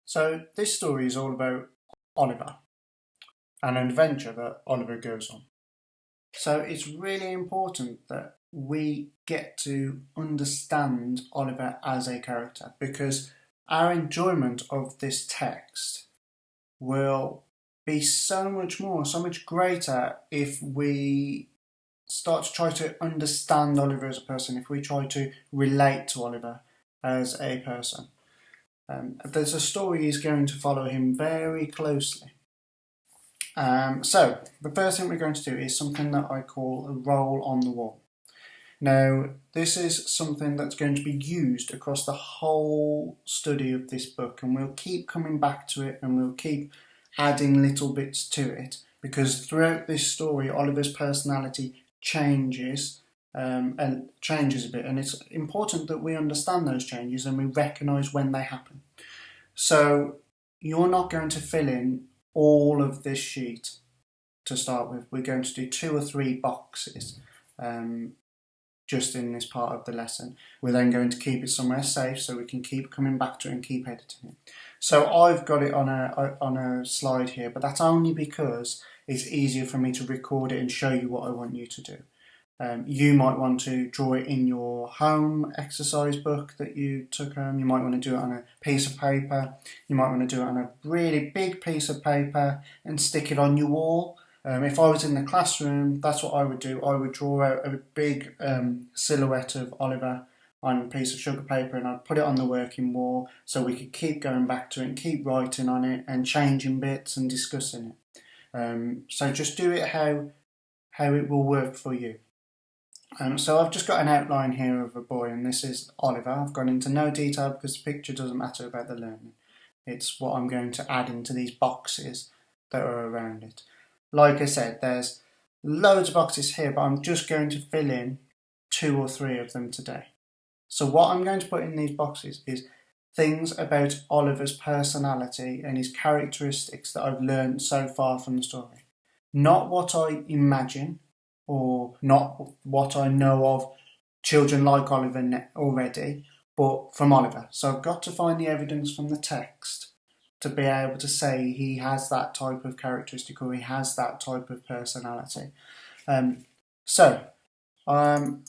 So this story is all about Oliver and an adventure that Oliver goes on. So it's really important that we get to understand Oliver as a character, because our enjoyment of this text will be so much greater if we start to try to understand Oliver as a person, if we try to relate to Oliver as a person. There's a story he's going to follow him very closely. So the first thing we're going to do is something that I call a roll on the wall. Now, this is something that's going to be used across the whole study of this book, and we'll keep coming back to it and we'll keep adding little bits to it, because throughout this story Oliver's personality changes and changes a bit, and it's important that we understand those changes and we recognise when they happen. So you're not going to fill in all of this sheet to start with. We're going to do 2 or 3 boxes just in this part of the lesson. We're then going to keep it somewhere safe so we can keep coming back to it and keep editing it. So I've got it on a slide here, but that's only because it's easier for me to record it and show you what I want you to do. You might want to draw it in your home exercise book that you took home. You might want to do it on a piece of paper. You might want to do it on a really big piece of paper and stick it on your wall. If I was in the classroom, that's what I would do. I would draw out a big silhouette of Oliver on a piece of sugar paper, and I'd put it on the working wall so we could keep going back to it and keep writing on it and changing bits and discussing it. So just do it how it will work for you. So I've just got an outline here of a boy, and this is Oliver. I've gone into no detail because the picture doesn't matter about the learning. It's what I'm going to add into these boxes that are around it. Like I said, there's loads of boxes here, but I'm just going to fill in 2 or 3 of them today. So what I'm going to put in these boxes is things about Oliver's personality and his characteristics that I've learned so far from the story. Not what I imagine, or not what I know of children like Oliver already, but from Oliver. So I've got to find the evidence from the text to be able to say he has that type of characteristic or he has that type of personality. So I'm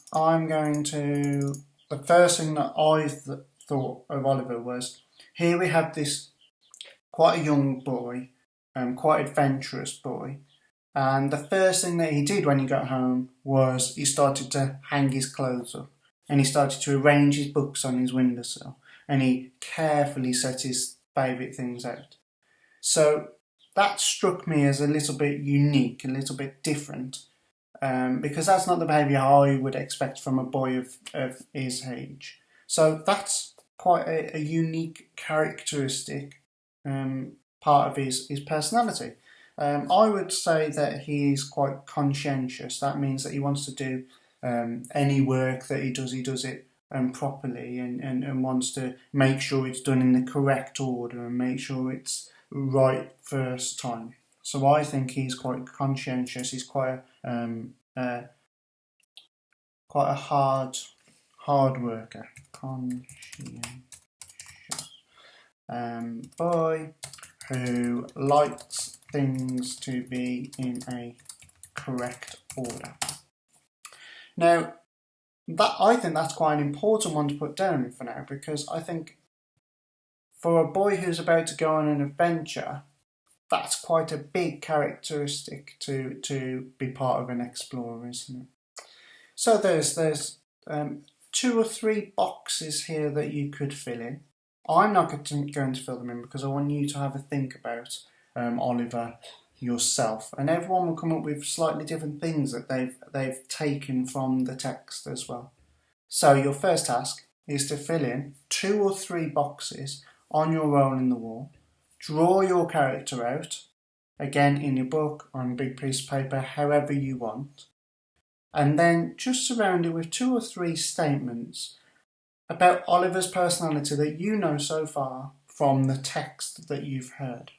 going to, the first thing that I thought of Oliver was, here we have this quite a young boy, quite adventurous boy, and the first thing that he did when he got home was he started to hang his clothes up, and he started to arrange his books on his windowsill, and he carefully set his favourite things out. So that struck me as a little bit unique, a little bit different, because that's not the behaviour I would expect from a boy of his age. So that's quite a unique characteristic part of his personality. I would say that he's quite conscientious. That means that he wants to do any work that he does it properly, and wants to make sure it's done in the correct order and make sure it's right first time. So I think he's quite conscientious. He's quite a hard worker. Conscientious boy who likes things to be in a correct order. Now, I think that's quite an important one to put down for now, because I think for a boy who's about to go on an adventure, that's quite a big characteristic to be part of an explorer, isn't it? So there's 2 or 3 boxes here that you could fill in. I'm not going to fill them in because I want you to have a think about Oliver yourself, and everyone will come up with slightly different things that they've taken from the text as well. So your first task is to fill in 2 or 3 boxes on your roll in the wall. Draw your character out, again in your book, on a big piece of paper, however you want, and then just surround it with 2 or 3 statements about Oliver's personality that you know so far from the text that you've heard.